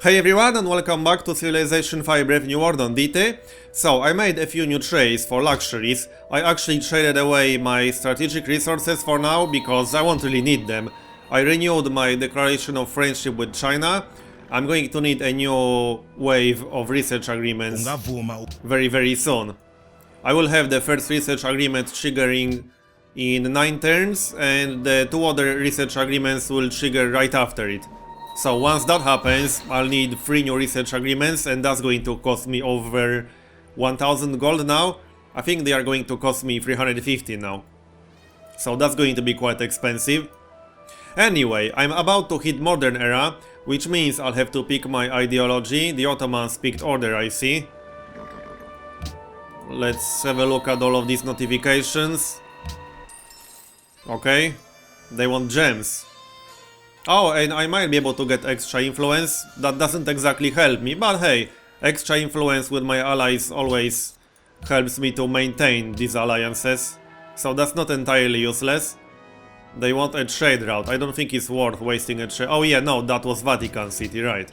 Hey everyone and welcome back to Civilization 5 Brave New World on Deity. So I made a few new trades for luxuries. I actually traded away my strategic resources for now because I won't really need them. I renewed my declaration of friendship with China. I'm going to need a new wave of research agreements very soon. I will have the first research agreement triggering in 9 turns and the 2 other research agreements will trigger right after it. So once that happens, I'll need 3 new research agreements and that's going to cost me over 1000 gold now. I think they are going to cost me 350 now. So that's going to be quite expensive. Anyway, I'm about to hit modern era, which means I'll have to pick my ideology. The Ottomans picked order, I see. Let's have a look at all of these notifications. Okay, they want gems. Oh, and I might be able to get extra influence. That doesn't exactly help me, but hey, extra influence with my allies always helps me to maintain these alliances. So that's not entirely useless. They want a trade route. I don't think it's worth wasting a trade. Oh yeah, no, that was Vatican City, right.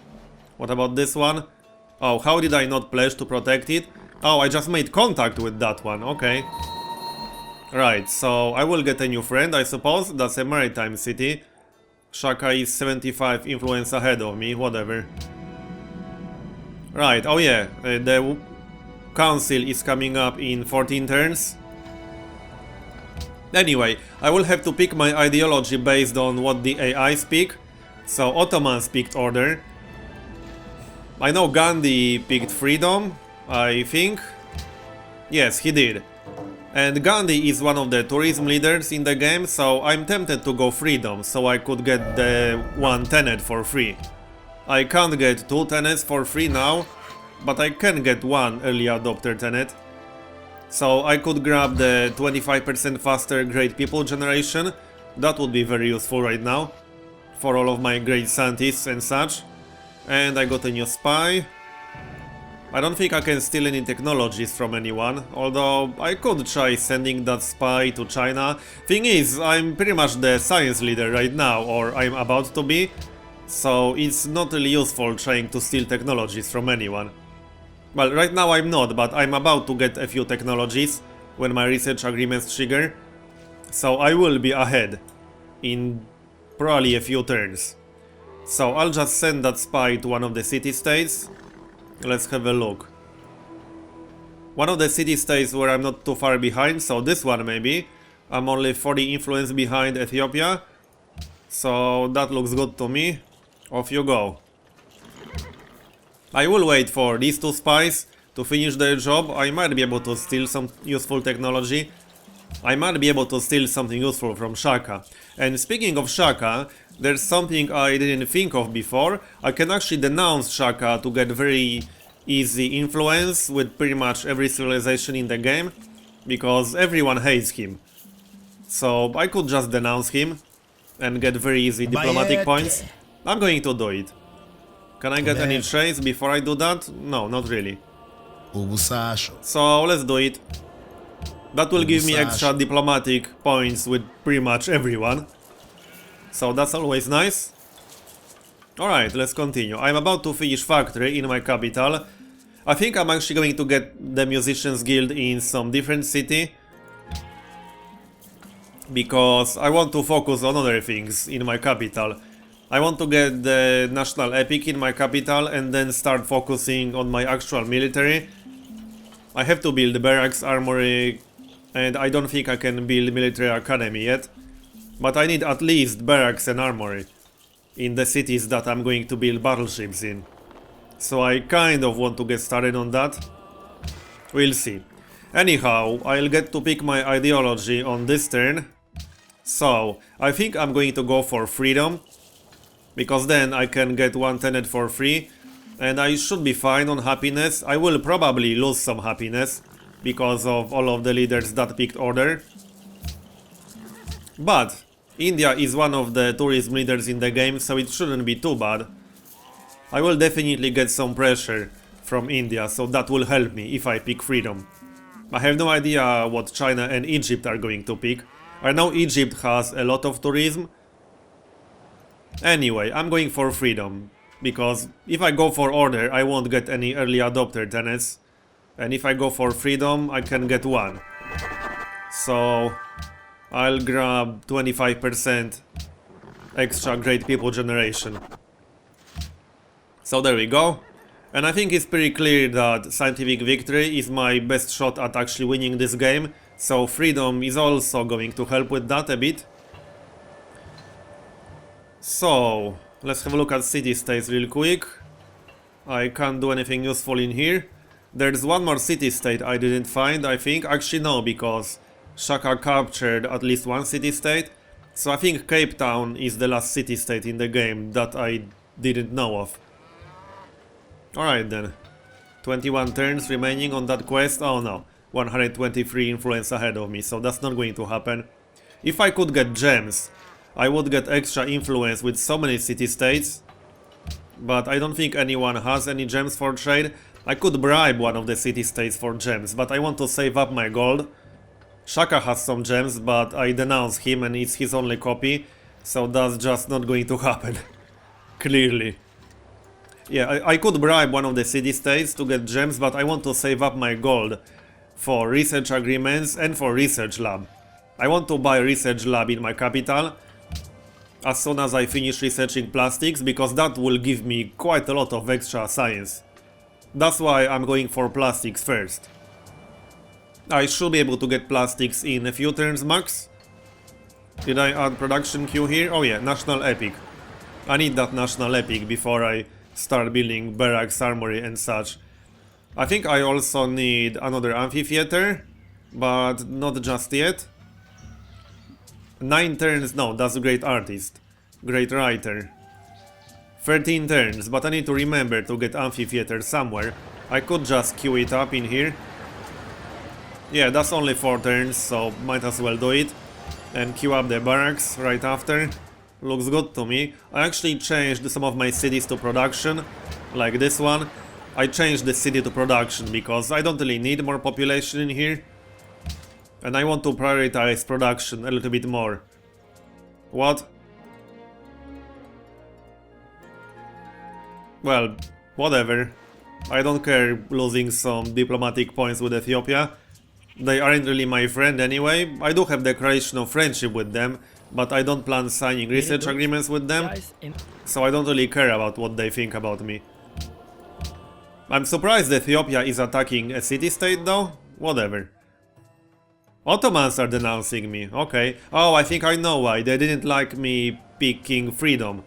What about this one? Oh, how did I not pledge to protect it? Oh, I just made contact with that one, okay. Right, so I will get a new friend, I suppose. That's a maritime city. Shaka is 75 influence ahead of me, whatever. Right, oh yeah, the council is coming up in 14 turns. Anyway, I will have to pick my ideology based on what the AI speak. So Ottomans picked order. I know Gandhi picked freedom, I think. Yes, he did. And Gandhi is one of the tourism leaders in the game, so I'm tempted to go freedom, so I could get the 1 tenet for free. I can't get 2 tenets for free now, but I can get 1 early adopter tenet. So I could grab the 25% faster great people generation. That would be very useful right now, for all of my great scientists and such. And I got a new spy. I don't think I can steal any technologies from anyone, although I could try sending that spy to China. Thing is, I'm pretty much the science leader right now, or I'm about to be, so it's not really useful trying to steal technologies from anyone. Well, right now I'm not, but I'm about to get a few technologies when my research agreements trigger, so I will be ahead in probably a few turns. So I'll just send that spy to one of the city-states. Let's have a look. One of the city-states where I'm not too far behind, so this one maybe. I'm only 40 influence behind Ethiopia. So that looks good to me. Off you go. I will wait for these 2 spies to finish their job. I might be able to steal some useful technology. I might be able to steal something useful from Shaka. And speaking of Shaka, there's something I didn't think of before. I can actually denounce Shaka to get very easy influence with pretty much every civilization in the game, because everyone hates him. So I could just denounce him and get very easy diplomatic points. I'm going to do it. Can I get any trades before I do that? No, not really. So let's do it. That will give me extra diplomatic points with pretty much everyone. So that's always nice. Alright, let's continue. I'm about to finish factory in my capital. I think I'm actually going to get the Musicians Guild in some different city, because I want to focus on other things in my capital. I want to get the National Epic in my capital and then start focusing on my actual military. I have to build barracks, armory, and I don't think I can build military academy yet. But I need at least barracks and armory in the cities that I'm going to build battleships in. So I kind of want to get started on that. We'll see. Anyhow, I'll get to pick my ideology on this turn. So, I think I'm going to go for freedom, because then I can get 1 tenet for free. And I should be fine on happiness. I will probably lose some happiness because of all of the leaders that picked order. But India is one of the tourism leaders in the game, so it shouldn't be too bad. I will definitely get some pressure from India, so that will help me if I pick freedom. I have no idea what China and Egypt are going to pick. I know Egypt has a lot of tourism. Anyway, I'm going for freedom. Because if I go for order, I won't get any early adopter tenants. And if I go for freedom, I can get one. So I'll grab 25% extra great people generation. So there we go. And I think it's pretty clear that scientific victory is my best shot at actually winning this game. So freedom is also going to help with that a bit. So let's have a look at city-states real quick. I can't do anything useful in here. There's one more city-state I didn't find, I think. Actually no, because Shaka captured at least one city-state. So I think Cape Town is the last city-state in the game that I didn't know of. Alright then. 21 turns remaining on that quest. Oh no. 123 influence ahead of me, so that's not going to happen. If I could get gems, I would get extra influence with so many city-states. But I don't think anyone has any gems for trade. I could bribe one of the city-states for gems, but I want to save up my gold. Shaka has some gems, but I denounce him and it's his only copy. So that's just not going to happen. Clearly. Yeah, I could bribe one of the city-states to get gems, but I want to save up my gold for research agreements and for research lab. I want to buy a research lab in my capital as soon as I finish researching plastics, because that will give me quite a lot of extra science. That's why I'm going for plastics first. I should be able to get plastics in a few turns max. Did I add production queue here? Oh yeah, national epic. I need that national epic before I start building barracks, armory and such. I think I also need another amphitheater, but not just yet. 9 turns, no, that's a great artist. Great writer. 13 turns, but I need to remember to get amphitheater somewhere. I could just queue it up in here. Yeah, that's only 4 turns, so might as well do it. And queue up the barracks right after. Looks good to me. I actually changed some of my cities to production, like this one. I changed the city to production because I don't really need more population in here. And I want to prioritize production a little bit more. What? Well, whatever. I don't care losing some diplomatic points with Ethiopia. They aren't really my friend anyway. I do have declaration of friendship with them, but I don't plan signing research agreements with them, so I don't really care about what they think about me. I'm surprised Ethiopia is attacking a city-state though. Whatever. Ottomans are denouncing me, okay. Oh, I think I know why. They didn't like me picking freedom.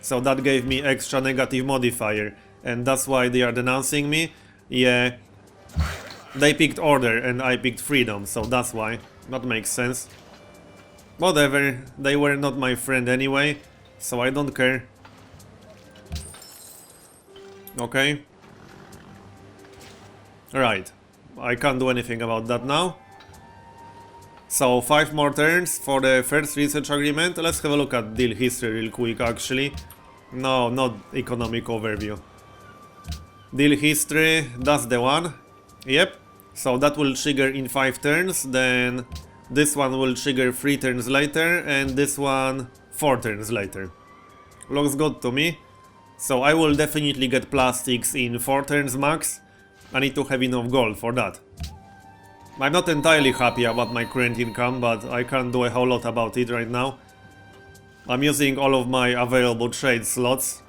So that gave me extra negative modifier. And that's why they are denouncing me. Yeah. They picked order and I picked freedom, so that's why. That makes sense. Whatever, they were not my friend anyway, so I don't care. Okay. Right. I can't do anything about that now. So 5 more turns for the first research agreement. Let's have a look at deal history real quick actually. No, not economic overview. Deal history, that's the one. Yep. So that will trigger in 5 turns, then this one will trigger 3 turns later, and this one 4 turns later. Looks good to me. So I will definitely get plastics in 4 turns max. I need to have enough gold for that. I'm not entirely happy about my current income, but I can't do a whole lot about it right now. I'm using all of my available trade slots.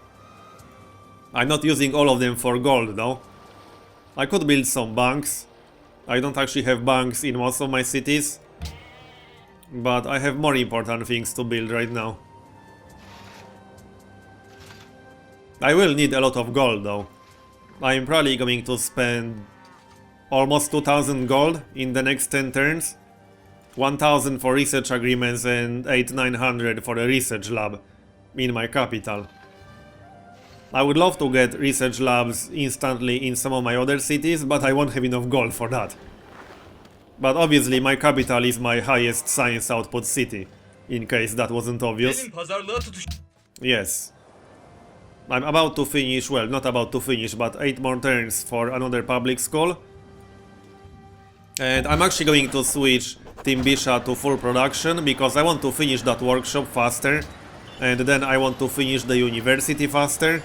I'm not using all of them for gold though. I could build some banks. I don't actually have banks in most of my cities, but I have more important things to build right now. I will need a lot of gold though. I'm probably going to spend almost 2000 gold in the next 10 turns. 1000 for research agreements and 800-900 for the research lab in my capital. I would love to get research labs instantly in some of my other cities, but I won't have enough gold for that. But obviously my capital is my highest science output city, in case that wasn't obvious. Yes. I'm about to finish, well, not about to finish, but 8 more turns for another public school. And I'm actually going to switch Team Bisha to full production, because I want to finish that workshop faster. And then I want to finish the university faster.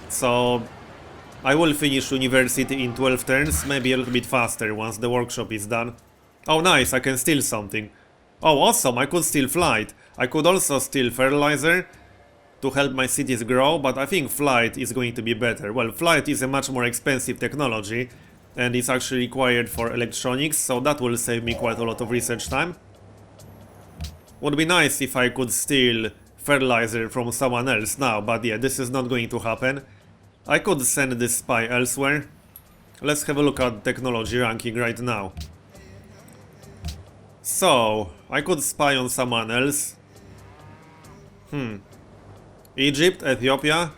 So I will finish university in 12 turns, maybe a little bit faster once the workshop is done. Oh nice, I can steal something. Oh awesome, I could steal flight. I could also steal fertilizer to help my cities grow, but I think flight is going to be better. Well, flight is a much more expensive technology and it's actually required for electronics, so that will save me quite a lot of research time. Would be nice if I could steal fertilizer from someone else now, but yeah, this is not going to happen. I could send this spy elsewhere. Let's have a look at technology ranking right now. So, I could spy on someone else. Egypt, Ethiopia?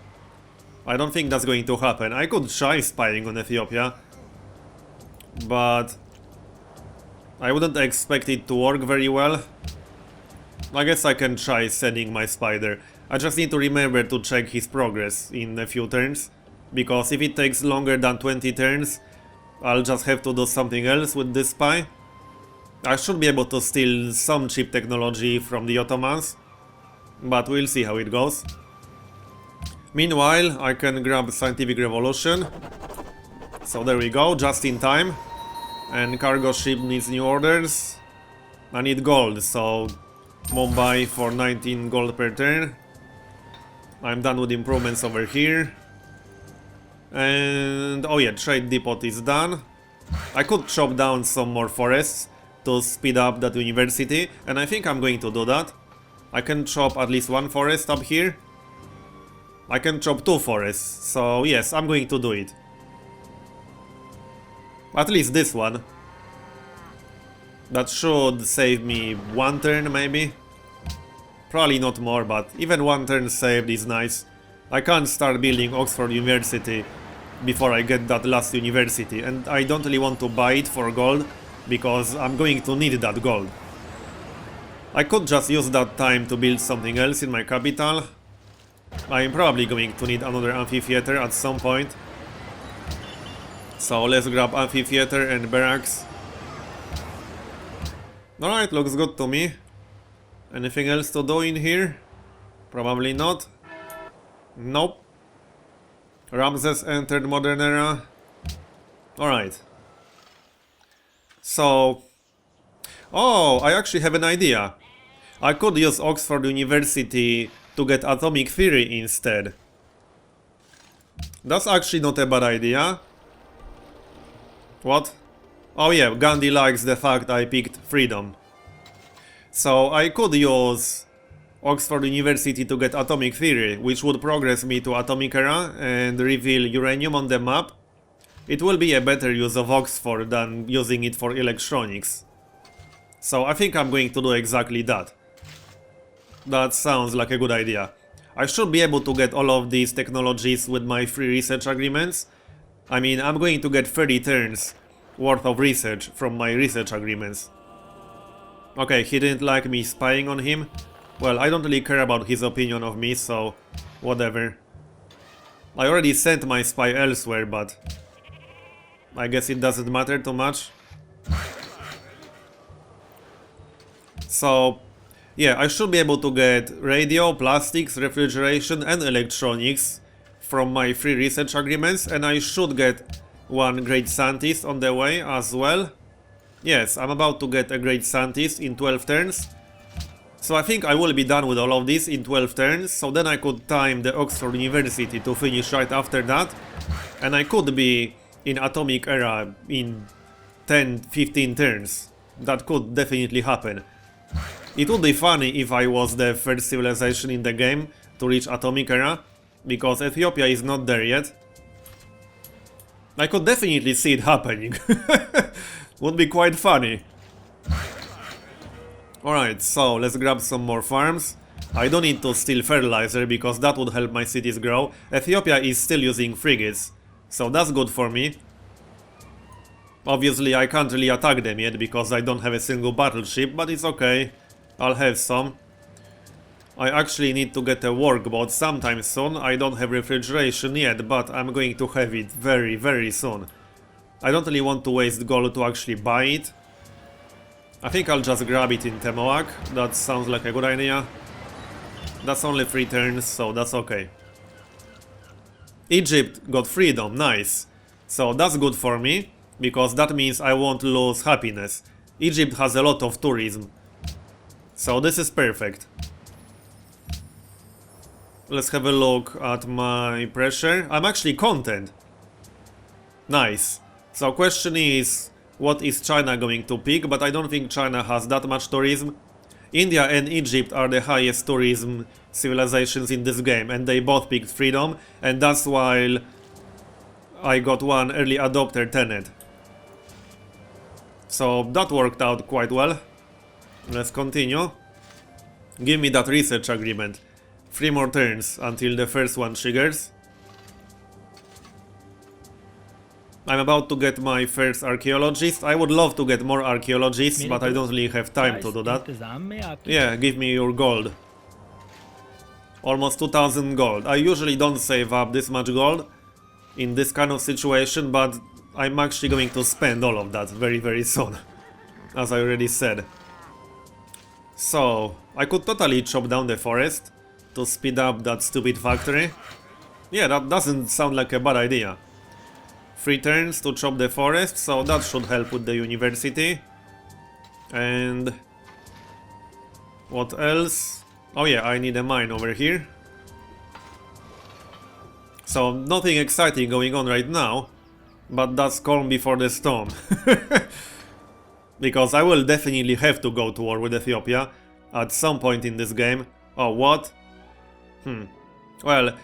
I don't think that's going to happen. I could try spying on Ethiopia, but I wouldn't expect it to work very well. I guess I can try sending my spider. I just need to remember to check his progress in a few turns, because if it takes longer than 20 turns, I'll just have to do something else with this spy. I should be able to steal some cheap technology from the Ottomans, but we'll see how it goes. Meanwhile, I can grab Scientific Revolution. So there we go, just in time. And cargo ship needs new orders. I need gold, so Mumbai for 19 gold per turn. I'm done with improvements over here. And oh yeah, trade depot is done. I could chop down some more forests to speed up that university, and I think I'm going to do that. I can chop at least one forest up here. I can chop 2 forests, so yes, I'm going to do it. At least this one. That should save me 1 turn, maybe. Probably not more, but even 1 turn saved is nice. I can't start building Oxford University before I get that last university, and I don't really want to buy it for gold, because I'm going to need that gold. I could just use that time to build something else in my capital. I'm probably going to need another amphitheater at some point. So let's grab amphitheater and barracks. Alright, looks good to me. Anything else to do in here? Probably not. Nope. Ramses entered modern era. Alright. So... oh, I actually have an idea. I could use Oxford University to get atomic theory instead. That's actually not a bad idea. What? Oh yeah, Gandhi likes the fact I picked freedom. So I could use Oxford University to get atomic theory, which would progress me to atomic era and reveal uranium on the map. It will be a better use of Oxford than using it for electronics. So I think I'm going to do exactly that. That sounds like a good idea. I should be able to get all of these technologies with my free research agreements. I mean, I'm going to get 30 turns worth of research from my research agreements. Okay, he didn't like me spying on him. Well, I don't really care about his opinion of me, so whatever. I already sent my spy elsewhere, but I guess it doesn't matter too much. So, yeah, I should be able to get radio, plastics, refrigeration and electronics from my free research agreements, and I should get one great scientist on the way as well. Yes, I'm about to get a great scientist in 12 turns. So I think I will be done with all of this in 12 turns, so then I could time the Oxford University to finish right after that. And I could be in atomic era in 10-15 turns. That could definitely happen. It would be funny if I was the first civilization in the game to reach atomic era, because Ethiopia is not there yet. I could definitely see it happening. Would be quite funny. Alright, so let's grab some more farms. I don't need to steal fertilizer because that would help my cities grow. Ethiopia is still using frigates, so that's good for me. Obviously I can't really attack them yet because I don't have a single battleship, but it's okay. I'll have some. I actually need to get a workboat sometime soon. I don't have refrigeration yet, but I'm going to have it very, very soon. I don't really want to waste gold to actually buy it. I think I'll just grab it in Temoak. That sounds like a good idea. That's only 3 turns, so that's okay. Egypt got freedom, nice. So that's good for me, because that means I won't lose happiness. Egypt has a lot of tourism. So this is perfect. Let's have a look at my pressure. I'm actually content. Nice. So question is, what is China going to pick? But I don't think China has that much tourism. India and Egypt are the highest tourism civilizations in this game, and they both picked freedom, and that's why I got one early adopter tenet. So that worked out quite well. Let's continue. Give me that research agreement. 3 more turns until the first one triggers. I'm about to get my first archaeologist. I would love to get more archaeologists, but I don't really have time to do that. Yeah, give me your gold. Almost 2000 gold. I usually don't save up this much gold in this kind of situation, but I'm actually going to spend all of that very soon, as I already said. So, I could totally chop down the forest to speed up that stupid factory. Yeah, that doesn't sound like a bad idea. 3 turns to chop the forest, so that should help with the university. And what else? Oh yeah, I need a mine over here. So nothing exciting going on right now, but that's calm before the storm. Because I will definitely have to go to war with Ethiopia at some point in this game. Oh, what? Well,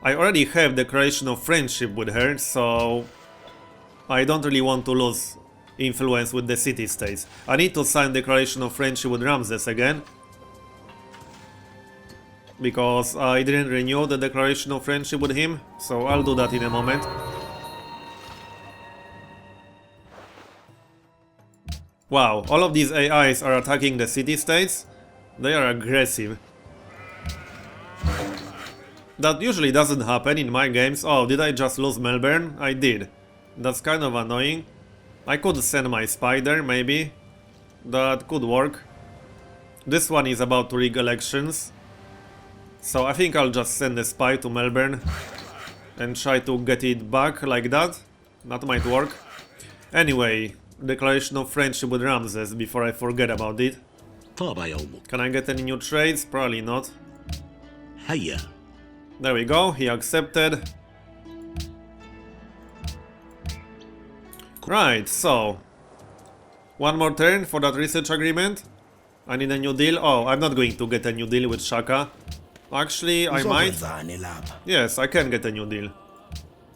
I already have declaration of friendship with her, so I don't really want to lose influence with the city-states. I need to sign declaration of friendship with Ramses again, because I didn't renew the declaration of friendship with him, so I'll do that in a moment. Wow, all of these AIs are attacking the city-states? They are aggressive. That usually doesn't happen in my games. Oh, did I just lose Melbourne? I did. That's kind of annoying. I could send my spider, maybe. That could work. This one is about to rig elections. So I think I'll just send a spy to Melbourne and try to get it back like that. That might work. Anyway, declaration of friendship with Ramses before I forget about it. Can I get any new trades? Probably not. There we go, he accepted. Right, so one more turn for that research agreement. I need a new deal. Oh, I'm not going to get a new deal with Shaka. Actually, I might. Yes, I can get a new deal.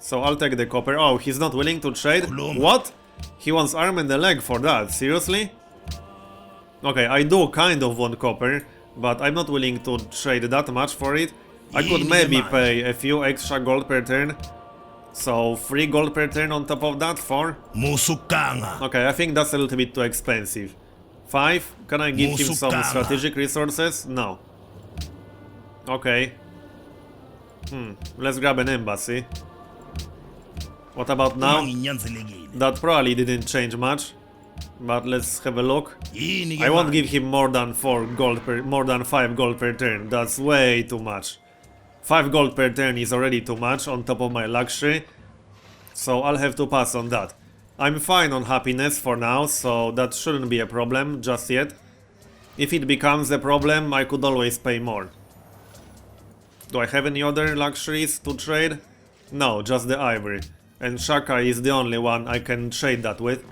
So I'll take the copper. Oh, he's not willing to trade? What? He wants arm and a leg for that, seriously? Okay, I do kind of want copper, but I'm not willing to trade that much for it. I could maybe pay a few extra gold per turn. So 3 gold per turn on top of that, 4. Okay, I think that's a little bit too expensive. 5? Can I give him some strategic resources? No. Okay. Let's grab an embassy. What about now? That probably didn't change much. But let's have a look. I won't give him more than 5 gold per turn. That's way too much. 5 gold per turn is already too much on top of my luxury, so I'll have to pass on that. I'm fine on happiness for now, so that shouldn't be a problem just yet. If it becomes a problem, I could always pay more. Do I have any other luxuries to trade? No, just the ivory. And Shaka is the only one I can trade that with.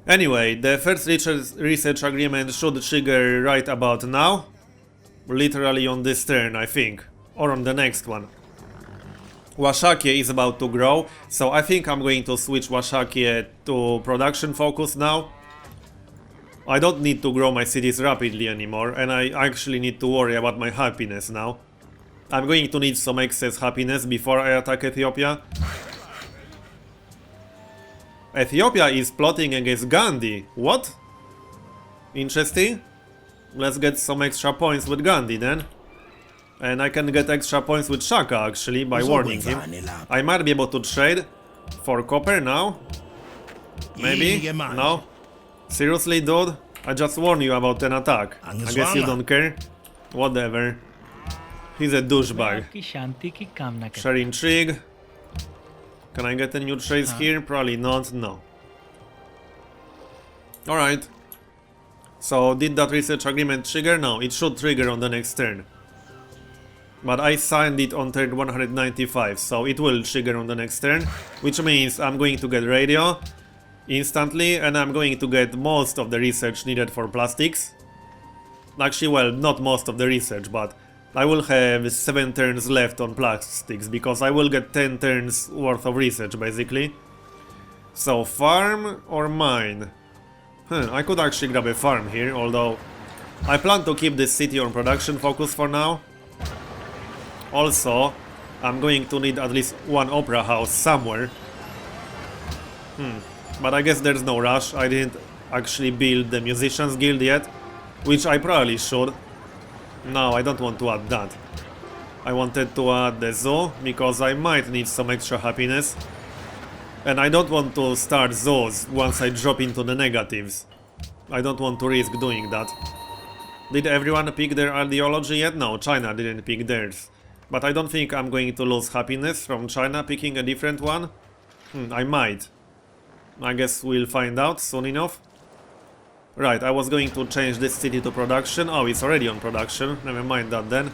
Anyway, the first research agreement should trigger right about now. Literally on this turn, I think. Or on the next one. Washakie is about to grow, so I think I'm going to switch Washakie to production focus now. I don't need to grow my cities rapidly anymore, and I actually need to worry about my happiness now. I'm going to need some excess happiness before I attack Ethiopia. Ethiopia is plotting against Gandhi. What? Interesting. Let's get some extra points with Gandhi then. And I can get extra points with Shaka actually by warning him. I might be able to trade for copper now. Maybe? No? Seriously, dude? I just warned you about an attack. I guess you don't care. Whatever. He's a मैं douchebag. आपकी शांति की कामना करता Share intrigue. Can I get a new trace here? Probably not. No. Alright. So, did that research agreement trigger? No, it should trigger on the next turn. But I signed it on turn 195, so it will trigger on the next turn. Which means I'm going to get radio instantly, and I'm going to get most of the research needed for plastics. Actually, well, not most of the research, but I will have 7 turns left on plastics, because I will get 10 turns worth of research, basically. So, farm or mine? I could actually grab a farm here, although I plan to keep this city on production focus for now. Also, I'm going to need at least one opera house somewhere. But I guess there's no rush. I didn't actually build the musicians guild yet, which I probably should. No, I don't want to add that. I wanted to add the zoo, because I might need some extra happiness. And I don't want to start zoos once I drop into the negatives. I don't want to risk doing that. Did everyone pick their ideology yet? No, China didn't pick theirs. But I don't think I'm going to lose happiness from China picking a different one. I might. I guess we'll find out soon enough. Right, I was going to change this city to production. Oh, it's already on production. Never mind that then.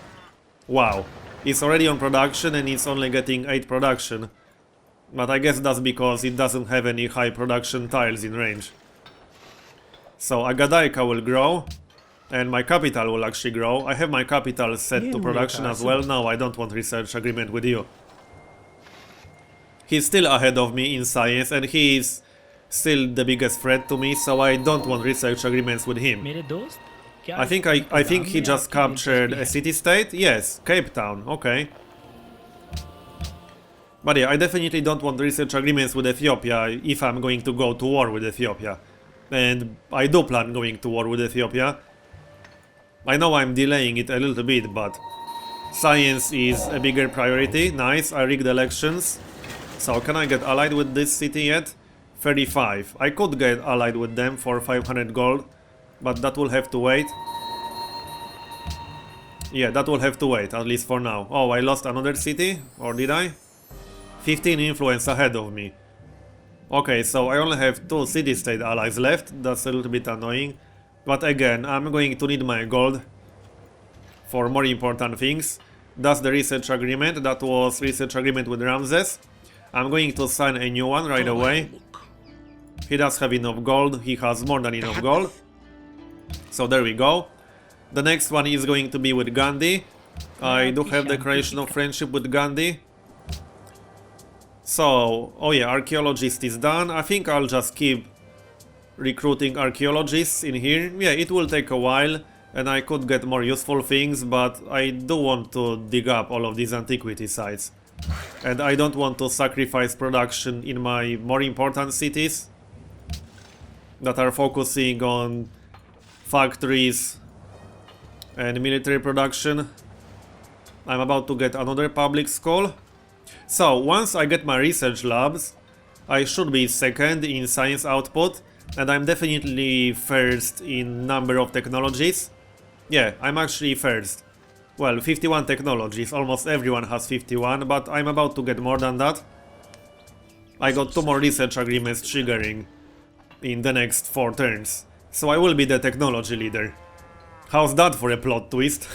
Wow. It's already on production and it's only getting 8 production. But I guess that's because it doesn't have any high production tiles in range. So Agadaika will grow. And my capital will actually grow. I have my capital set to production as well. No, I don't want research agreement with you. He's still ahead of me in science and he is still the biggest threat to me, so I don't want research agreements with him. मेरे दोस्त, क्या I think he just captured a city-state? Yes, Cape Town, okay. But yeah, I definitely don't want research agreements with Ethiopia if I'm going to go to war with Ethiopia. And I do plan going to war with Ethiopia. I know I'm delaying it a little bit, but science is a bigger priority. Nice, I rigged elections. So can I get allied with this city yet? 35. I could get allied with them for 500 gold, but that will have to wait. Yeah, that will have to wait, at least for now. Oh, I lost another city? Or did I? 15 influence ahead of me. Okay, so I only have 2 city-state allies left. That's a little bit annoying. But again, I'm going to need my gold for more important things. That's the research agreement. That was research agreement with Ramses. I'm going to sign a new one right away. He does have enough gold. He has more than enough gold. So there we go. The next one is going to be with Gandhi. I do have declaration of friendship with Gandhi. So, oh yeah, archaeologist is done. I think I'll just keep recruiting archaeologists in here. Yeah, it will take a while and I could get more useful things, but I do want to dig up all of these antiquity sites. And I don't want to sacrifice production in my more important cities that are focusing on factories and military production. I'm about to get another public school. So, once I get my research labs, I should be second in science output, and I'm definitely first in number of technologies. Yeah, I'm actually first. Well, 51 technologies, almost everyone has 51, but I'm about to get more than that. I got 2 more research agreements triggering in the next 4 turns, so I will be the technology leader. How's that for a plot twist?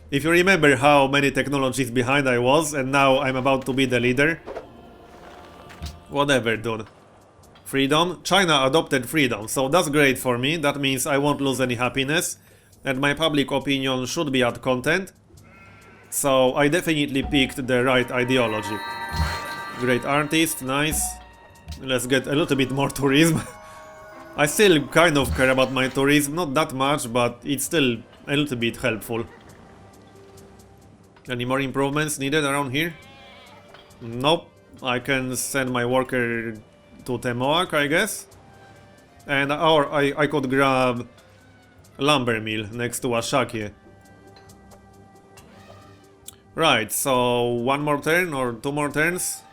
If you remember how many technologies behind I was, and now I'm about to be the leader. Whatever, dude. Freedom? China adopted freedom, so that's great for me. That means I won't lose any happiness, and my public opinion should be at content. So I definitely picked the right ideology. Great artist, nice. Let's get a little bit more tourism. I still kind of care about my tourism, not that much, but it's still a little bit helpful. Any more improvements needed around here? Nope. I can send my worker to Temoak, I guess. And or I could grab lumber mill next to Ashake. Right, so 1 more turn or 2 more turns.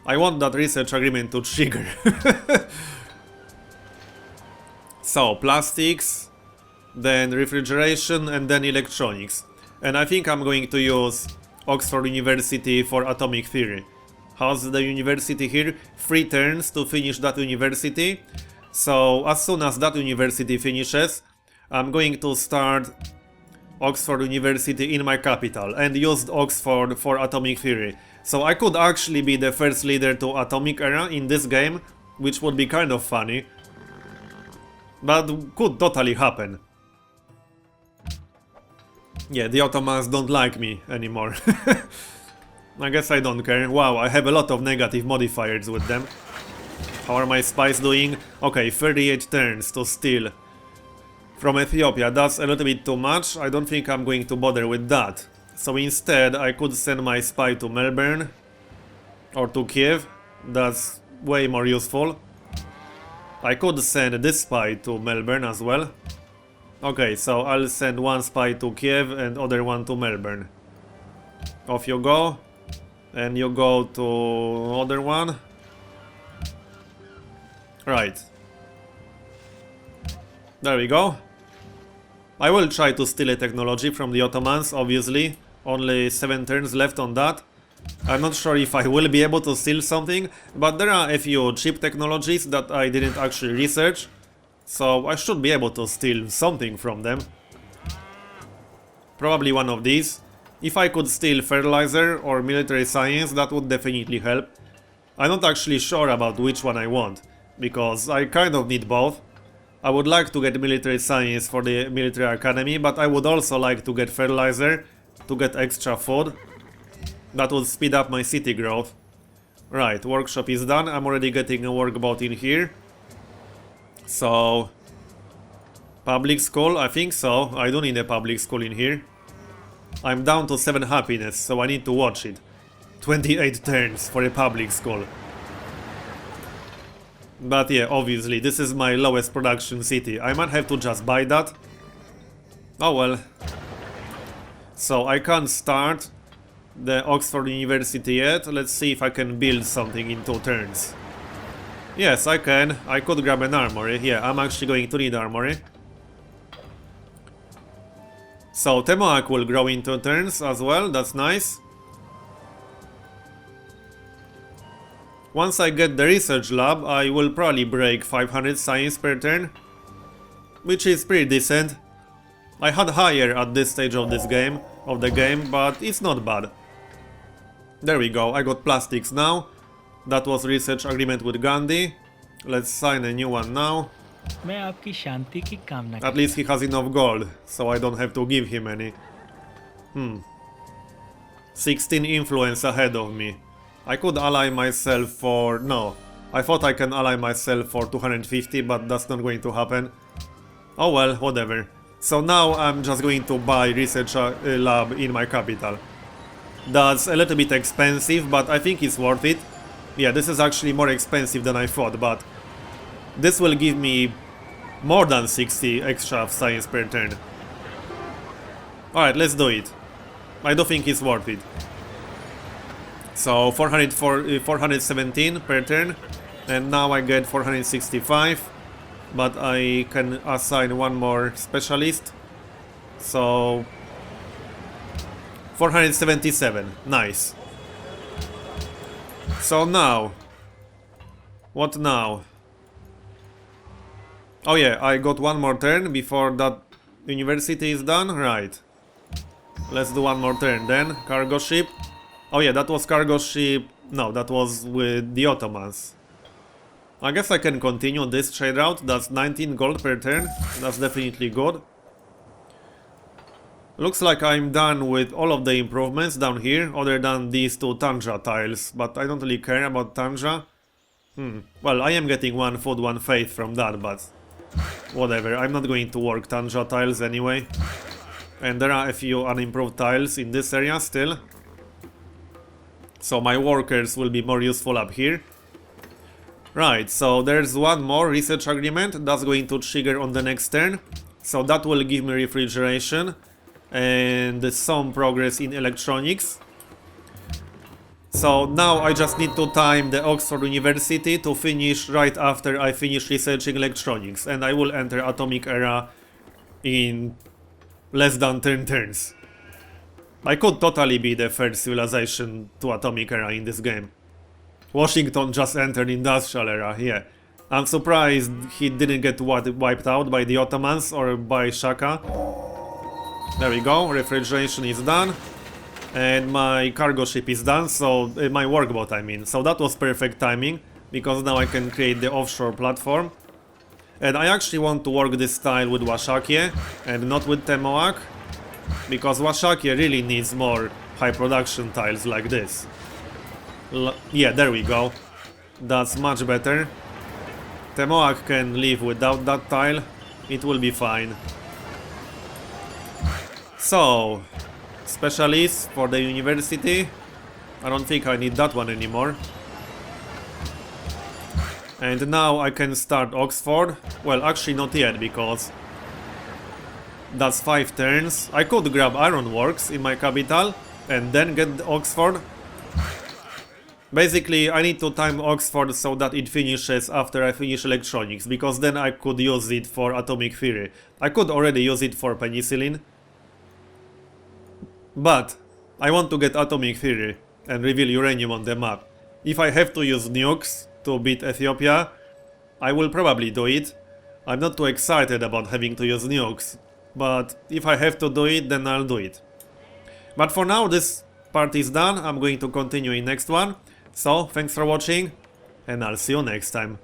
I want that research agreement to trigger. So, plastics. then refrigeration, and then electronics. And I think I'm going to use Oxford University for atomic theory. How's the university here? 3 turns to finish that university. So as soon as that university finishes, I'm going to start Oxford University in my capital and use Oxford for atomic theory. So I could actually be the first leader to atomic era in this game, which would be kind of funny. But could totally happen. Yeah, the Ottomans don't like me anymore. I guess I don't care. Wow, I have a lot of negative modifiers with them. How are my spies doing? Okay, 38 turns to steal from Ethiopia. That's a little bit too much. I don't think I'm going to bother with that. So instead, I could send my spy to Melbourne or to Kiev. That's way more useful. I could send this spy to Melbourne as well. Okay, so I'll send one spy to Kiev and other one to Melbourne. Off you go. And you go to other one. Right. There we go. I will try to steal a technology from the Ottomans, obviously. Only 7 turns left on that. I'm not sure if I will be able to steal something, but there are a few cheap technologies that I didn't actually research. So I should be able to steal something from them. Probably one of these. If I could steal fertilizer or military science, that would definitely help. I'm not actually sure about which one I want, because I kind of need both. I would like to get military science for the military academy, but I would also like to get fertilizer to get extra food. That would speed up my city growth. Right, workshop is done. I'm already getting a workboat in here. So... public school? I think so. I do need a public school in here. I'm down to 7 happiness, so I need to watch it. 28 turns for a public school. But yeah, obviously, this is my lowest production city. I might have to just buy that. Oh well. So I can't start the Oxford University yet. Let's see if I can build something in 2 turns. Yes, I can. I could grab an armory. Yeah, I'm actually going to need armory. So Temoak will grow in 2 turns as well. That's nice. Once I get the research lab, I will probably break 500 science per turn, which is pretty decent. I had higher at this stage of the game, but it's not bad. There we go, I got plastics now. That was research agreement with Gandhi. Let's sign a new one now. मैं आपकी शांति की कामना At least he has enough gold, so I don't have to give him any. 16 influence ahead of me. I could ally myself for... no. I thought I can ally myself for 250, but that's not going to happen. Oh well, whatever. So now I'm just going to buy research lab in my capital. That's a little bit expensive, but I think it's worth it. Yeah, this is actually more expensive than I thought, but this will give me more than 60 extra science per turn. Alright, let's do it. I do think it's worth it. So 417 per turn, and now I get 465, but I can assign one more specialist. So 477, nice. So now, what now? Oh yeah, I got one more turn before that university is done, right. Let's do one more turn then. Cargo ship. Oh yeah, that was cargo ship... no, that was with the Ottomans. I guess I can continue this trade route. That's 19 gold per turn. That's definitely good. Looks like I'm done with all of the improvements down here, other than these 2 Tundra tiles, but I don't really care about Tundra. Well, I am getting 1 food, 1 faith from that, but whatever, I'm not going to work Tundra tiles anyway. And there are a few unimproved tiles in this area still. So my workers will be more useful up here. Right, so there's one more research agreement that's going to trigger on the next turn. So that will give me refrigeration and some progress in electronics. So now I just need to time the Oxford University to finish right after I finish researching electronics, and I will enter atomic era in less than 10 turns. I could totally be the first civilization to atomic era in this game. Washington just entered industrial era, yeah. I'm surprised he didn't get wiped out by the Ottomans or by Shaka. There we go, refrigeration is done. And my cargo ship is done, so my workboat I mean. So that was perfect timing, because now I can create the offshore platform. And I actually want to work this style with Washakie and not with Temoak, because Washakie really needs more high production tiles like this. Yeah, there we go. That's much better. Temoak can live without that tile. It will be fine. So, specialist for the university. I don't think I need that one anymore. And now I can start Oxford. Well, actually not yet, because that's 5 turns. I could grab Ironworks in my capital and then get Oxford. Basically, I need to time Oxford so that it finishes after I finish electronics, because then I could use it for atomic theory. I could already use it for penicillin. But I want to get atomic theory and reveal uranium on the map. If I have to use nukes to beat Ethiopia, I will probably do it. I'm not too excited about having to use nukes, but if I have to do it, then I'll do it. But for now, this part is done. I'm going to continue in next one. So, thanks for watching, and I'll see you next time.